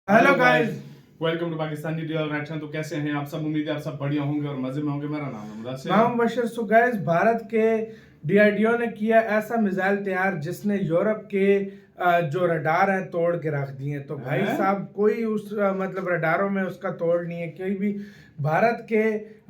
Hello guys, welcome to Pakistani real reaction. तो कैसे हैं आप सब? उम्मीद है आप सब बढ़िया होंगे और मजे में होंगे। मेरा नाम है मुदस्सिर। मैं हूं बशर। सो गाइस, भारत के डीआरडीओ ने किया ऐसा मिसाइल तैयार जिसने यूरोप के जो रडार हैं तोड़ के रख दिए। तो भाई साहब, कोई उस मतलब रडारों में उसका तोड़ नहीं है कोई भी। भारत के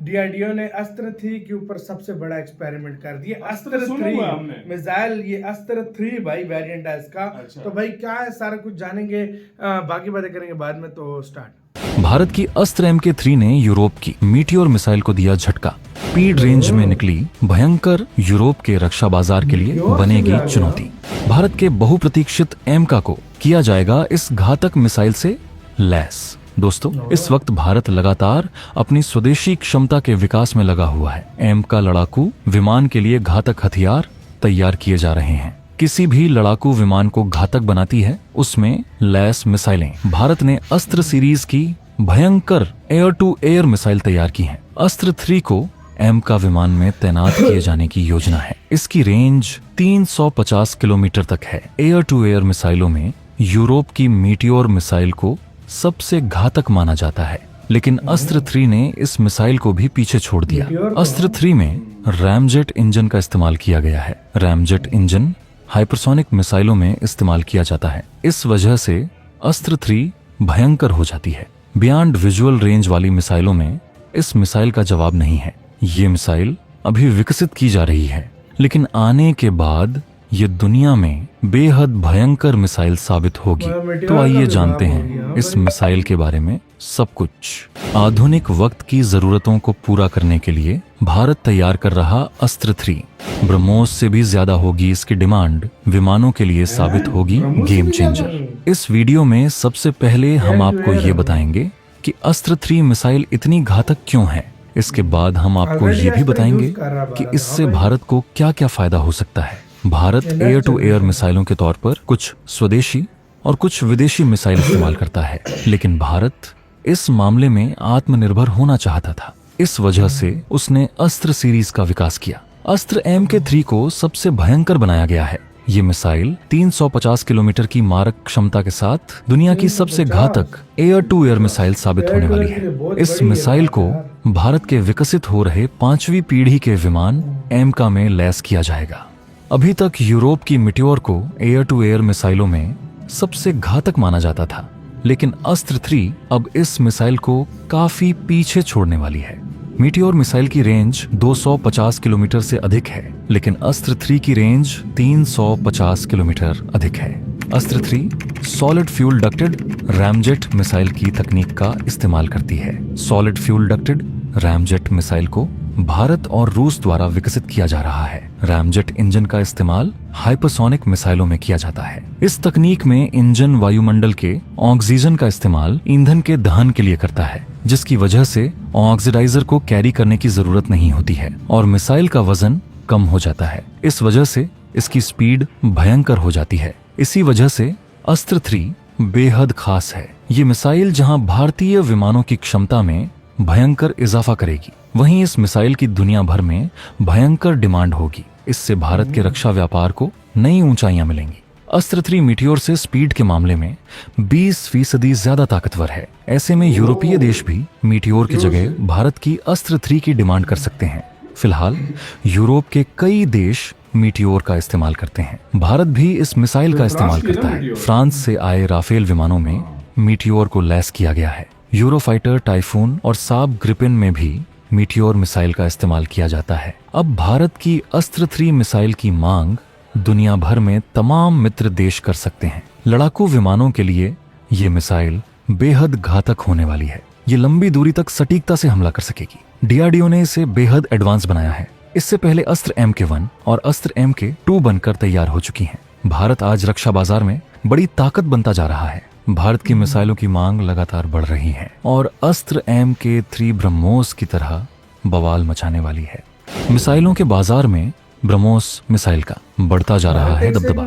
डीआरडीओ ने अस्त्र 3 के ऊपर सबसे बड़ा एक्सपेरिमेंट कर दिया। अस्त्र 3 मिसाइल, ये अस्त्र 3 भाई वेरिएंट है इसका। अच्छा। तो भाई क्या है, सारा कुछ जानेंगे, बाकी बातें करेंगे बाद में। तो स्टार्ट। भारत की अस्त्र MK3 ने यूरोप की मीटियोर मिसाइल को दिया झटका। स्पीड रेंज में निकली भयंकर, यूरोप के रक्षा बाजार के लिए बनेगी चुनौती। भारत के बहुप्रतीक्षित एमका को किया जाएगा इस घातक मिसाइल से लैस। दोस्तों, इस वक्त भारत लगातार अपनी स्वदेशी क्षमता के विकास में लगा हुआ है। एमका लड़ाकू विमान के लिए घातक हथियार तैयार किए जा रहे हैं। किसी भी लड़ाकू विमान को घातक बनाती है उसमें लैस मिसाइलें। भारत ने अस्त्र सीरीज की भयंकर एयर टू एयर मिसाइल तैयार की है। अस्त्र 3 को एमका विमान में तैनात किए जाने की योजना है। इसकी रेंज 350 किलोमीटर तक है। एयर टू एयर मिसाइलों में यूरोप की मीटियोर मिसाइल को सबसे घातक माना जाता है, लेकिन अस्त्र 3 ने इस मिसाइल को भी पीछे छोड़ दिया। अस्त्र 3 में रैमजेट इंजन का इस्तेमाल किया गया है। रैमजेट इंजन हाइपरसोनिक मिसाइलों में इस्तेमाल किया जाता है। इस वजह से अस्त्र 3 भयंकर हो जाती है। बियॉन्ड विजुअल रेंज वाली मिसाइलों में इस मिसाइल का जवाब नहीं है। ये मिसाइल अभी विकसित की जा रही है, लेकिन आने के बाद ये दुनिया में बेहद भयंकर मिसाइल साबित होगी। तो आइए जानते हैं इस मिसाइल के बारे में सब कुछ। आधुनिक वक्त की जरूरतों को पूरा करने के लिए भारत तैयार कर रहा अस्त्र 3 ब्रह्मोस से भी ज्यादा होगी। इसकी डिमांड विमानों के लिए साबित होगी गेम चेंजर। इस वीडियो में सबसे पहले हम आपको ये बताएंगे कि अस्त्र 3 मिसाइल इतनी घातक क्यों है। इसके बाद हम आपको ये भी बताएंगे कि इससे भारत को क्या क्या फायदा हो सकता है। भारत एयर टू एयर मिसाइलों के तौर पर कुछ स्वदेशी और कुछ विदेशी मिसाइल इस्तेमाल करता है, लेकिन भारत इस मामले में आत्मनिर्भर होना चाहता था। इस वजह से उसने अस्त्र सीरीज का विकास किया। अस्त्र MK3 को सबसे भयंकर बनाया गया है। ये मिसाइल 350 किलोमीटर की मारक क्षमता के साथ दुनिया की सबसे घातक एयर टू एयर मिसाइल साबित होने वाली है। इस मिसाइल को भारत के विकसित हो रहे 5वीं पीढ़ी के विमान एमका में लैस किया जाएगा। अभी तक यूरोप की मीटियोर को एयर टू एयर मिसाइलों में सबसे घातक माना जाता था, लेकिन अस्त्र 3 अब इस मिसाइल को काफी पीछे छोड़ने वाली है। मीटियोर मिसाइल की रेंज 250 किलोमीटर से अधिक है, लेकिन अस्त्र 3 की रेंज 350 किलोमीटर अधिक है। अस्त्र 3 solid fuel ducted ramjet missile की तकनीक का इस्तेमाल करती है। Solid fuel ducted ramjet missile को भारत और रूस द्वारा विकसित किया जा रहा है। रैमजेट इंजन का इस्तेमाल हाइपरसोनिक मिसाइलों में किया जाता है। इस तकनीक में इंजन वायुमंडल के ऑक्सीजन का इस्तेमाल ईंधन के दहन के लिए करता है, जिसकी वजह से ऑक्सीडाइजर को कैरी करने की जरूरत नहीं होती है और मिसाइल का वजन कम हो जाता है। इस वजह से इसकी स्पीड भयंकर हो जाती है। इसी वजह से अस्त्र 3 बेहद खास है। ये मिसाइल जहां भारतीय विमानों की क्षमता में भयंकर इजाफा करेगी, वहीं इस मिसाइल की दुनिया भर में भयंकर डिमांड होगी। इससे भारत के रक्षा व्यापार को नई ऊंचाइयां मिलेंगी। अस्त्र 3 मीटियोर से स्पीड के मामले में 20% ज्यादा ताकतवर है। ऐसे में यूरोपीय देश भी मीटियोर की जगह भारत की अस्त्र 3 की डिमांड कर सकते हैं। फिलहाल यूरोप के कई देश मीटियोर का इस्तेमाल करते हैं। भारत भी इस मिसाइल का इस्तेमाल करता है। फ्रांस से आए राफेल विमानों में मीटियोर को लैस किया गया है। यूरोफाइटर, टाइफून और साब ग्रिपेन में भी मीटियोर मिसाइल का इस्तेमाल किया जाता है। अब भारत की अस्त्र 3 मिसाइल की मांग दुनिया भर में तमाम मित्र देश कर सकते हैं। लड़ाकू विमानों के लिए ये मिसाइल बेहद घातक होने वाली है। ये लंबी दूरी तक सटीकता से हमला कर सकेगी। डीआरडीओ ने इसे बेहद एडवांस बनाया है। इससे पहले अस्त्र MK1 और अस्त्र MK2 बनकर तैयार हो चुकी हैं। भारत आज रक्षा बाजार में बड़ी ताकत बनता जा रहा है। भारत की मिसाइलों की मांग लगातार बढ़ रही है और अस्त्र MK3 ब्रह्मोस की तरह बवाल मचाने वाली है। मिसाइलों के बाजार में ब्रह्मोस मिसाइल का बढ़ता जा रहा है दबदबा।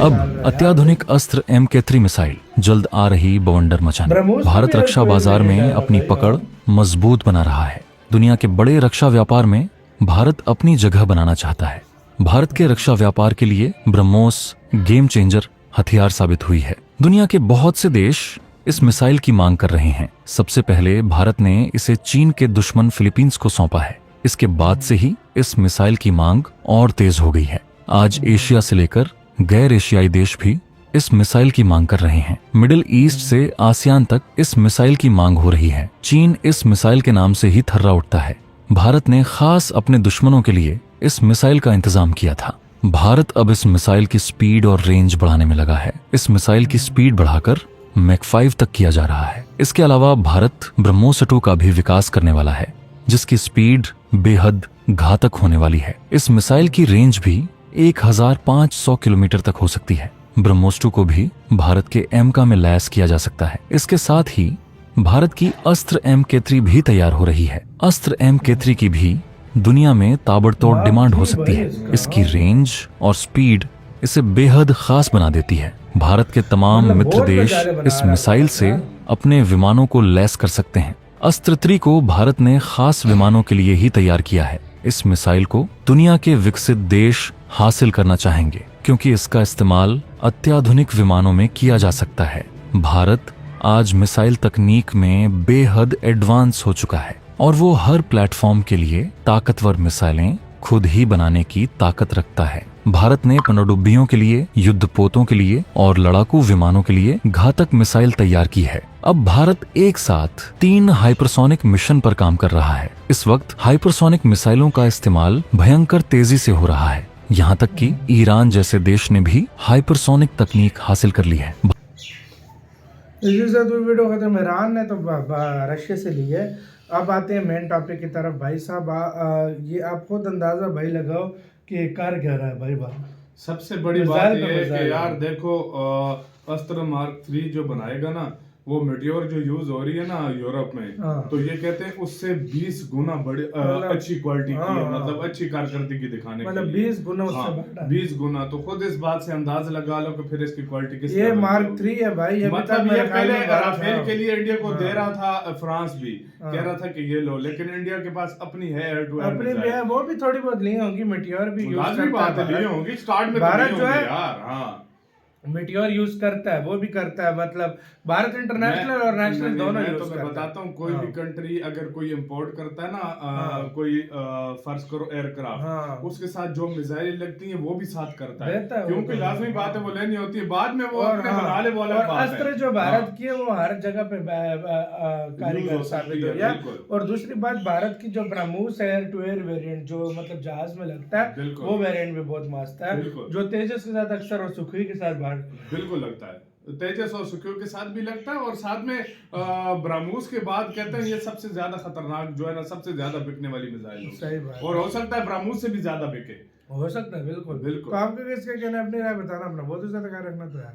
अब अत्याधुनिक अस्त्र MK3 मिसाइल जल्द आ रही बवंडर मचाने। भारत रक्षा बाजार में अपनी पकड़ मजबूत बना रहा है। दुनिया के बड़े रक्षा व्यापार में भारत अपनी जगह बनाना चाहता है। भारत के रक्षा व्यापार के लिए ब्रह्मोस गेम चेंजर हथियार साबित हुई है। दुनिया के बहुत से देश इस मिसाइल की मांग कर रहे हैं। सबसे पहले भारत ने इसे चीन के दुश्मन फिलीपींस को सौंपा है। इसके बाद से ही इस मिसाइल की मांग और तेज हो गई है। आज एशिया से लेकर गैर एशियाई देश भी इस मिसाइल की मांग कर रहे हैं। मिडिल ईस्ट से आसियान तक इस मिसाइल की मांग हो रही है। चीन इस मिसाइल के नाम से ही थर्रा उठता है। भारत ने खास अपने दुश्मनों के लिए इस मिसाइल का इंतजाम किया था। भारत अब इस मिसाइल की स्पीड और रेंज बढ़ाने में लगा है। इस मिसाइल की स्पीड बढ़ाकर मैक 5 तक किया जा रहा है। इसके अलावा भारत ब्रह्मोस 2 का भी विकास करने वाला है, जिसकी स्पीड बेहद घातक होने वाली है। इस मिसाइल की रेंज भी 1500 किलोमीटर तक हो सकती है। ब्रह्मोस 2 को भी भारत के एमका में लैस किया जा सकता है। इसके साथ ही भारत की अस्त्र MK3 भी तैयार हो रही है। अस्त्र MK3 की भी दुनिया में ताबड़तोड़ डिमांड हो सकती है। इसकी रेंज और स्पीड इसे बेहद खास बना देती है। भारत के तमाम मित्र देश इस मिसाइल से अपने विमानों को लैस कर सकते हैं। अस्त्र 3 को भारत ने खास विमानों के लिए ही तैयार किया है। इस मिसाइल को दुनिया के विकसित देश हासिल करना चाहेंगे, क्योंकि इसका इस्तेमाल अत्याधुनिक विमानों में किया जा सकता है। भारत आज मिसाइल तकनीक में बेहद एडवांस हो चुका है और वो हर प्लेटफॉर्म के लिए ताकतवर मिसाइलें खुद ही बनाने की ताकत रखता है। भारत ने पनडुब्बियों के लिए, युद्धपोतों के लिए और लड़ाकू विमानों के लिए घातक मिसाइल तैयार की है। अब भारत एक साथ 3 हाइपरसोनिक मिशन पर काम कर रहा है। इस वक्त हाइपरसोनिक मिसाइलों का इस्तेमाल भयंकर तेजी से हो रहा है। यहाँ तक कि ईरान जैसे देश ने भी हाइपरसोनिक तकनीक हासिल कर ली है। इसी से तो वीडियो खत्म। ईरान ने तो रशिया से ली है। अब आते हैं मेन टॉपिक की तरफ। भाई साहब, ये आप खुद अंदाजा भाई लगाओ कि कर क्या रहा है भाई। सबसे बड़ी बात ये है कि यार देखो, अस्त्र मार्क 3 जो बनाएगा ना, वो मेटियोर जो यूज हो रही है ना यूरोप में, तो ये कहते हैं उससे 20 गुना बड़ी अच्छी क्वालिटी की है, मतलब अच्छी कारकर्दगी दिखाने के लिए 20 गुना उससे बढ़ा। 20 गुना। तो खुद इस बात से अंदाज लगा लो कि फिर इसकी क्वालिटी किस ये मार्क 3 है भाई। ये मतलब ये पहले राफेल के लिए इंडिया को दे रहा था, फ्रांस भी कह रहा था कि ये लो, लेकिन इंडिया के पास अपनी है एयर टू एयर, अपनी भी है, वो भी थोड़ी बहुत ली होंगी। मेटियोर भी यूज करता है, ली होंगी स्टार्ट में भारत जो है यार। हाँ, मेटियोर यूज करता है, वो भी करता है। मतलब भारत इंटरनेशनल और नेशनल दोनों यूज करता है। मैं बताता हूँ, कोई भी कंट्री अगर कोई इंपोर्ट करता है ना, कोई फर्ज करो एयरक्राफ्ट, उसके साथ जो मिसाइल लगती है वो भी साथ करता है, क्योंकि लाजमी बात है वो लेनी होती है, बाद में वो अपने बना ले वाला बात है। अस्त्र जो भारत की है वो हर जगह पे कारीगर साबित हो गया। और दूसरी बात, भारत की जो BrahMos air to air variant जो मतलब जहाज में लगता है, वो वेरिएंट भी बहुत मस्त है, जो तेजस के साथ अक्सर और सुखोई के साथ बिल्कुल लगता है। तेजस और सुखोई के साथ भी लगता है, और साथ में ब्रह्मोस के बाद कहते हैं ये सबसे ज्यादा खतरनाक जो है ना, सबसे ज्यादा बिकने वाली मिसाइल। सही बात। और हो सकता है ब्रह्मोस से भी ज्यादा बिके, हो सकता है। बिल्कुल बिल्कुल। तो आपका किसका कहना है, अपनी राय बताना। अपना बहुत ज्यादा ख्याल रखना तो यार।